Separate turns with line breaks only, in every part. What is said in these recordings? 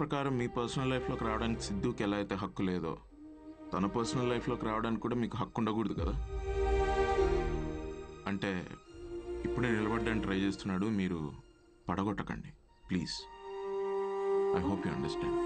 ప్రకారం మీ పర్సనల్ లైఫ్లోకి రావడానికి సిద్ధుకి ఎలా అయితే హక్కు లేదో తన పర్సనల్ లైఫ్లోకి రావడానికి కూడా మీకు హక్కు ఉండకూడదు కదా. అంటే ఇప్పుడే నిలబడ్డానికి ట్రై చేస్తున్నాడు, మీరు పడగొట్టకండి please. I hope you understand.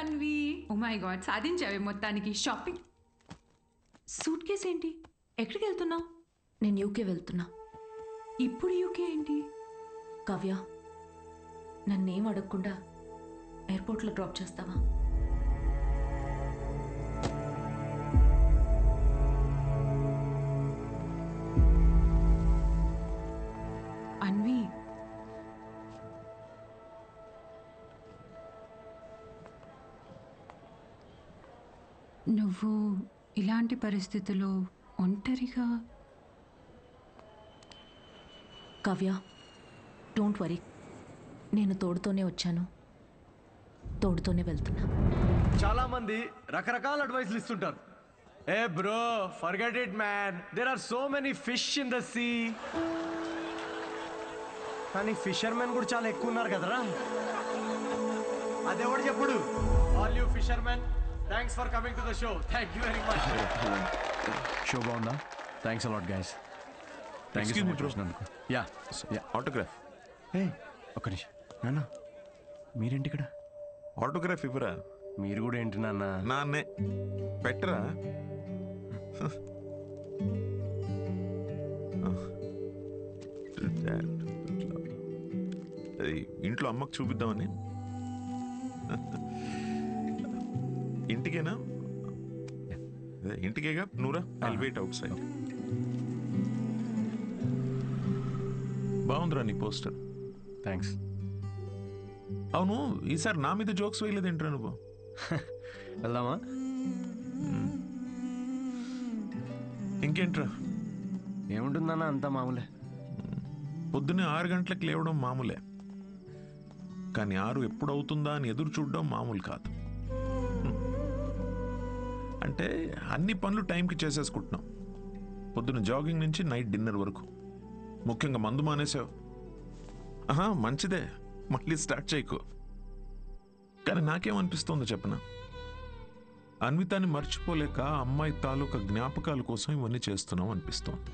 Anvi, oh my god, సాధించావే మొత్తానికి. షాపింగ్. సూట్ కేస్ ఏంటి? ఎక్కడికి వెళ్తున్నావు?
నేను యూకే వెళ్తున్నా.
ఇప్పుడు యూకే ఏంటి?
కావ్య, నన్నేం అడగకుండా ఎయిర్పోర్ట్లో డ్రాప్ చేస్తావా?
అన్వి, నువ్వు ఇలాంటి పరిస్థితుల్లో ఒంటరిగా.
కావ్య, డోంట్ వరీ, నేను తోడుతోనే వచ్చాను, తోడుతోనే వెళ్తున్నా.
చాలా మంది రకరకాల అడ్వైస్లు ఇస్తుంటారు. ఏ bro, forget it man, there are so many fish in the sea. కానీ ఫిషర్మెన్ కూడా చాలా ఎక్కువ ఉన్నారు కదరా. అదెవడు చెప్పుడు? All you fishermen, thanks for coming to the show. Thank you very much. Show బాగుందా? Thanks a lot guys. Thank you చూసినందుకు. Yeah yeah,
autograph.
ఏ ఒక్క నిమిషం నాన్న, మీరేంటి ఇక్కడ?
ఆటోగ్రాఫ్ ఇవ్వరా?
మీరు కూడా ఏంటి నాన్న?
నాన్నే పెట్టరా. ఇంట్లో అమ్మకు చూపిద్దామని. ఇంటికేనా? ఇంటికేగా. నూరా, ఐల్ వెయిట్ అవుట్ సైడ్. బాగుందిరా నీ పోస్టర్.
థ్యాంక్స్.
అవును, ఈసారి నా మీద జోక్స్ వేయలేదు ఏంట్రా నువ్వు?
వెళ్దామా?
ఇంకేంట్రా?
ఏముంటుందన్నా, అంతా మామూలే.
పొద్దున్నే 6 గంటలకు లేవడం మామూలే, కానీ 6 ఎప్పుడు అవుతుందా అని ఎదురు చూడడం మామూలు కాదు. అంటే అన్ని పనులు టైంకి చేసేసుకుంటున్నాం. పొద్దున్న జాగింగ్ నుంచి నైట్ డిన్నర్ వరకు. ముఖ్యంగా మందు మానేసావు. మంచిదే, మళ్ళీ స్టార్ట్ చేయకు. కానీ నాకేమనిపిస్తుందో చెప్పనా, అన్వితాన్ని మర్చిపోలేక అమ్మాయి తాలూకా జ్ఞాపకాల కోసం ఇవన్నీ చేస్తున్నాం అనిపిస్తోంది.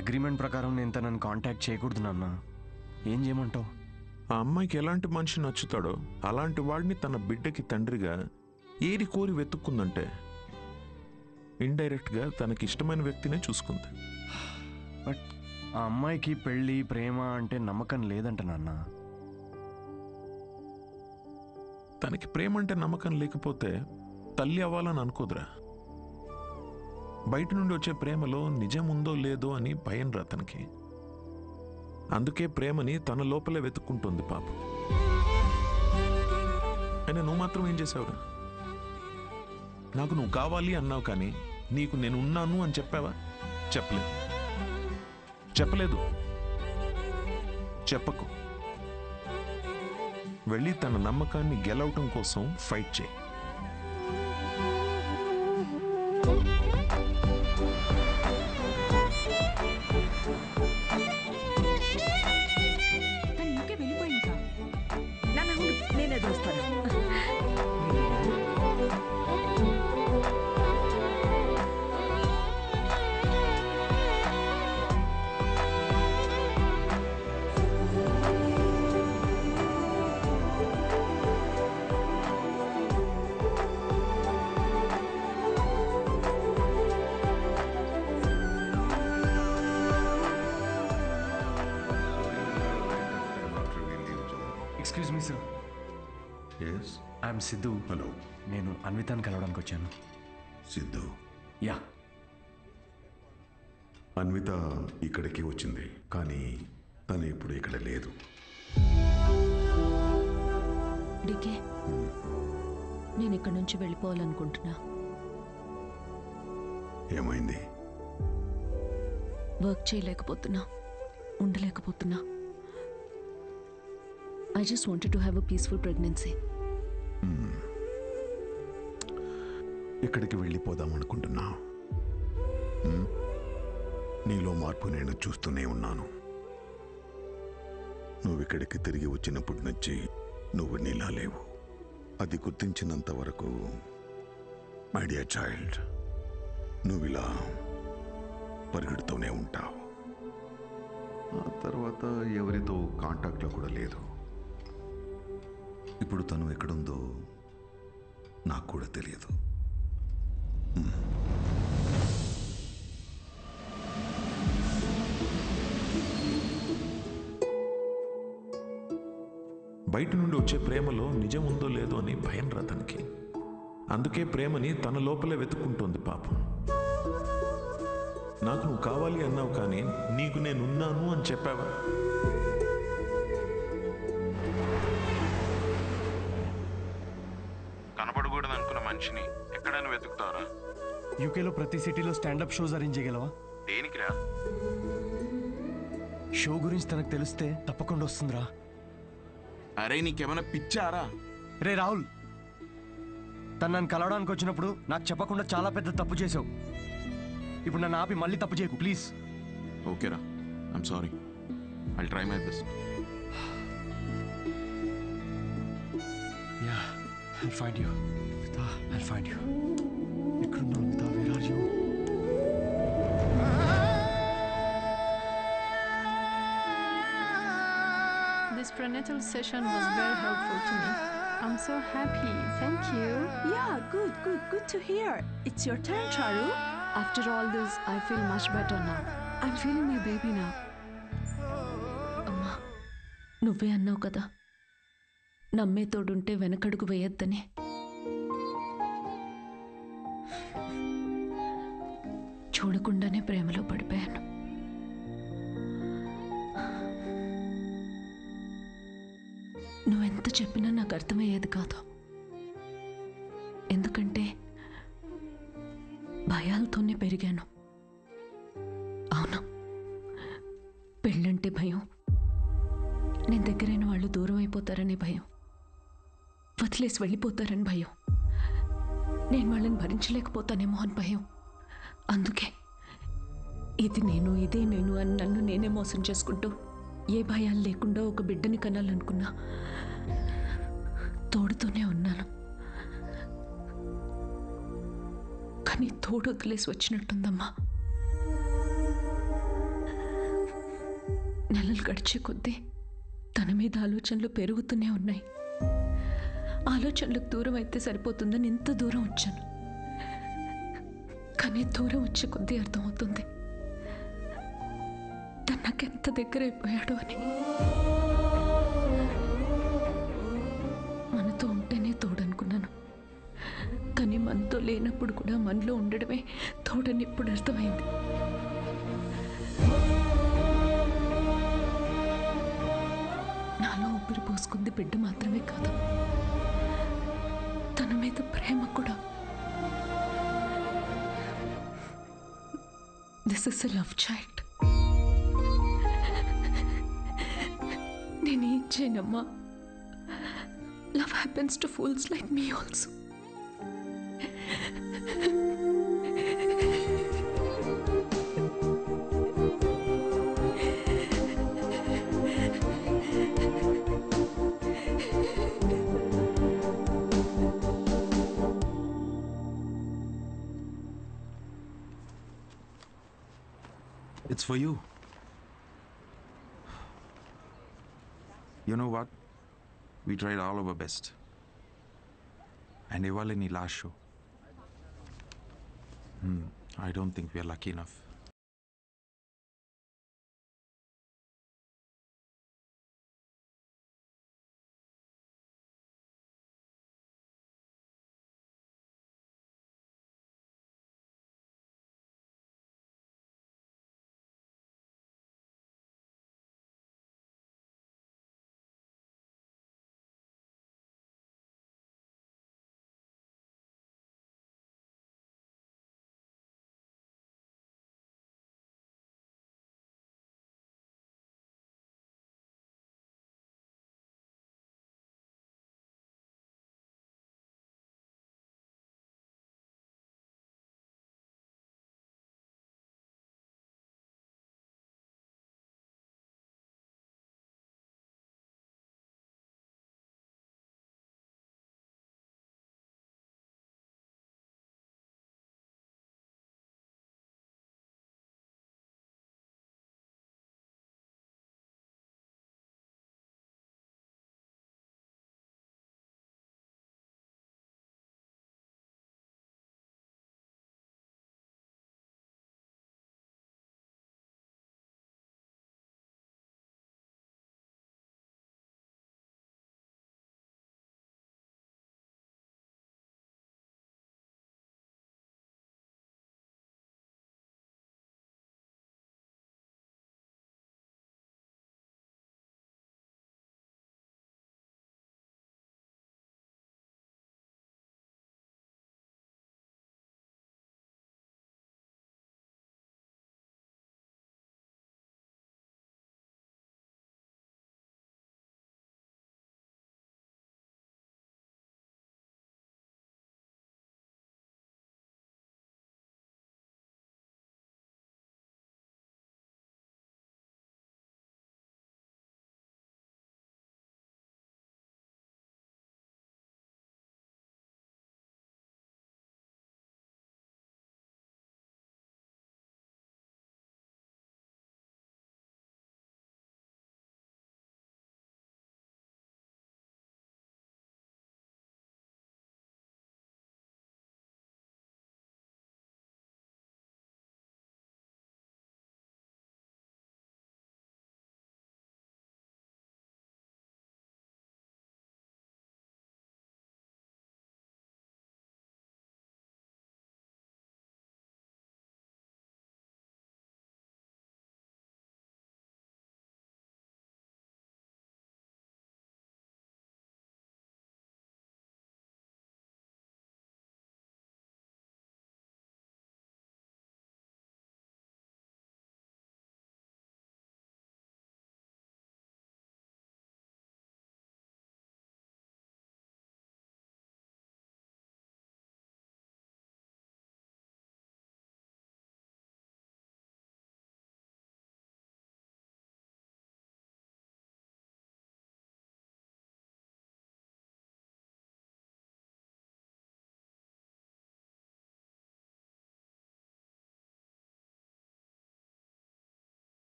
అగ్రిమెంట్ ప్రకారం నేను తనని కాంటాక్ట్ చేయకూడదు నాన్న. ఏం చేయమంటావు?
ఆ అమ్మాయికి ఎలాంటి మనిషి నచ్చుతాడో అలాంటి వాడిని తన బిడ్డకి తండ్రిగా ఏరి కోరి వెతుక్కుందంటే ఇండైరెక్ట్గా తనకి ఇష్టమైన వ్యక్తినే చూసుకుంది.
బట్ ఆ అమ్మాయికి పెళ్ళి, ప్రేమ అంటే నమ్మకం లేదంట నాన్న.
తనకి ప్రేమ అంటే నమ్మకం లేకపోతే తల్లి అవ్వాలని అనుకోదురా. బయట నుండి వచ్చే ప్రేమలో నిజం ఉందో లేదో అని భయం రా తనకి. అందుకే ప్రేమని తన లోపలే వెతుక్కుంటుంది పాపం. అయినా నువ్వు మాత్రం ఏం చేసావురా? నాకు నువ్వు కావాలి అన్నావు, కానీ నీకు నేను ఉన్నాను అని చెప్పావా? చెప్పలేదు. చెప్పకు. వెళ్ళి తన నమ్మకాన్ని గెలవటం కోసం ఫైట్ చేయి.
నేనే చూస్తాను.
Excuse me sir.
Yes.
I'm Siddhu.
Hello.
నేను అన్వితాన్ని కలవడానికి వచ్చాను.
సిద్ధు.
యా.
అన్విత ఇక్కడికి వచ్చింది, కానీ తను ఇప్పుడు ఇక్కడ లేదు.
డికే, నేను ఇక్కడి నుంచి వెళ్ళిపోవాలనుకుంటున్నా.
ఏమైంది?
వర్క్ చేయలేకపోతున్నా. ఉండలేకపోతున్నా. I just wanted to have a peaceful pregnancy.
ఎక్కడికి వెళ్ళిపోదాం అనుకుంటున్నా? నీలో మార్పు నేను చూస్తూనే ఉన్నాను. నువ్వు ఇక్కడికి తిరిగి వచ్చినప్పటి నుంచి నువ్వు నీలా లేవు. అది గుర్తించినంత వరకు మై డియర్ చైల్డ్, నువ్వు ఇలా పరిగెడుతూనే ఉంటావు. ఆ తర్వాత ఎవరితో కాంటాక్ట్లో కూడా లేదు. ఇప్పుడు తను ఎక్కడుందో నాకు కూడా తెలియదు.
బయట నుండి వచ్చే ప్రేమలో నిజం ఉందో లేదో అని భయం రా తనకి. అందుకే ప్రేమని తన లోపలే వెతుక్కుంటోంది పాపం. నాకు నువ్వు కావాలి అన్నావు, కానీ నీకు నేనున్నాను అని చెప్పావా? కనపడకూడదు అనుకున్న మనిషిని ఎక్కడైనా వెతుకుతారా?
యూకేలో ప్రతి సిటీలో స్టాండప్ షోస్ అరేంజ్ చేయగలవా?
దేనికిరా?
షో గురించి తనకు తెలిస్తే తప్పకుండా వస్తుందిరా.
అరే నీకేమైనా పిచ్చారా?
రే రాహుల్, తను నన్ను కలవడానికి వచ్చినప్పుడు నాకు చెప్పకుండా చాలా పెద్ద తప్పు చేసావు. ఇప్పుడు నన్ను ఆపి మళ్ళీ తప్పు చేయకు ప్లీజ్.
ఓకేరా, I'm sorry. I'll try my best.
Yeah, I'll find you Vitha, I'll find you. ఎక్కడున్నావు Vitha? Where are you?
This prenatal session was very helpful to me. I'm so happy. Thank you.
Yeah, good to hear. It's your turn, Charu.
After all this, I feel much better now. I'm feeling my baby now.
అమ్మా, నువ్వే అన్నావు కదా, నమ్మే తోడుంటే వెనకడుగు వేయొద్దని. చూడకుండానే ప్రేమలో పడిపోయాను. నువ్వెంత చెప్పినా నాకు అర్థమయ్యేది కాదు. ఎందుకంటే భయాలతోనే పెరిగాను. అవును, పెళ్ళంటే భయం, నేను దగ్గరైన వాళ్ళు దూరం అయిపోతారనే భయం, వదిలేసి వెళ్ళిపోతారని భయం, నేను వాళ్ళని భరించలేకపోతానేమో అని భయం. అందుకే ఇది నేను, ఇదే నేను అని నన్ను నేనే మోసం చేసుకుంటూ ఏ భయాలు లేకుండా ఒక బిడ్డని కనాలనుకున్నా. తోడుతోనే ఉన్నాను, కానీ తోడు వదిలేసి వచ్చినట్టుందమ్మా. నెలలు గడిచే కొద్దీ తన మీద ఆలోచనలు పెరుగుతూనే ఉన్నాయి. ఆలోచనలకు దూరం అయితే సరిపోతుందని ఇంత దూరం వచ్చాను, కానీ దూరం వచ్చే కొద్దీ అర్థమవుతుంది తను నాకెంత దగ్గర అయిపోయాడు అని. మనతో ఉంటేనే తోడనుకున్నాను, కానీ మనతో లేనప్పుడు కూడా మనలో ఉండడమే తోడని ఇప్పుడు అర్థమైంది. నాలో ఊపిరి పోసుకుంది బిడ్డ మాత్రమే కాదు, తన మీద ప్రేమ కూడా. This is a love child. నేనేం చేయనమ్మా, love happens to fools like me also.
It's for you. You know what? We tried all our best. And ఇవాళ నీ last show. I don't think we are lucky enough.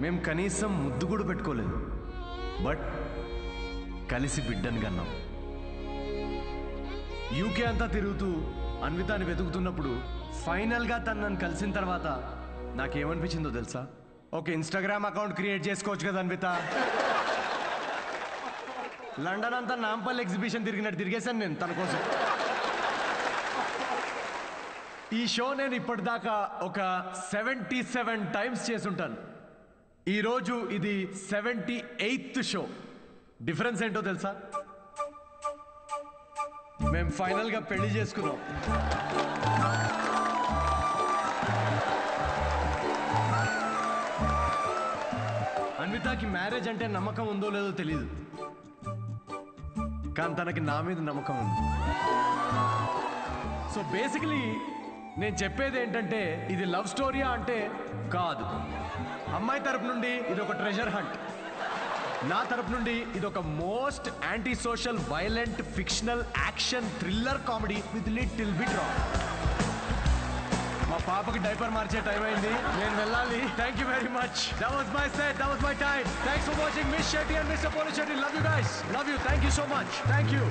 మేము కనీసం ముద్దు కూడా పెట్టుకోలేదు, but కలిసి బిడ్డని కన్నాం. యూకే అంతా తిరుగుతూ అన్వితాని వెతుకుతున్నప్పుడు ఫైనల్గా తను నన్ను కలిసిన తర్వాత నాకేమనిపించిందో తెలుసా? ఒక ఇన్స్టాగ్రామ్ అకౌంట్ క్రియేట్ చేసుకోవచ్చు కదా అన్విత. లండన్ అంతా నాంపల్లి ఎగ్జిబిషన్ తిరిగినట్టు తిరిగేశాను నేను తన కోసం. ఈ షో నేను ఇప్పటిదాకా ఒక 77 టైమ్స్ చేసుంటాను. ఈరోజు ఇది 78th షో. డిఫరెన్స్ ఏంటో తెలుసా? మేము ఫైనల్గా పెళ్లి చేసుకున్నాం. అన్వితాకి మ్యారేజ్ అంటే నమ్మకం ఉందో లేదో తెలియదు, కానీ తనకి నా మీద నమ్మకం ఉంది. సో బేసికలీ నేను చెప్పేది ఏంటంటే, ఇది లవ్ స్టోరీయా అంటే కాదు. అమ్మాయి తరపు నుండి ఇది ఒక ట్రెజర్ హంట్, నా తరపు నుండి ఇది ఒక most anti social violent fictional action thriller comedy with little bit raw. మా పాపకి డైపర్ మార్చే టైం అయింది, నేను వెళ్ళాలి. Thank you very much. That was my set, that was my time. Thanks for watching Miss Shetty and Mister Poli Shetty. Love you guys, love you. Thank you so much. Thank you.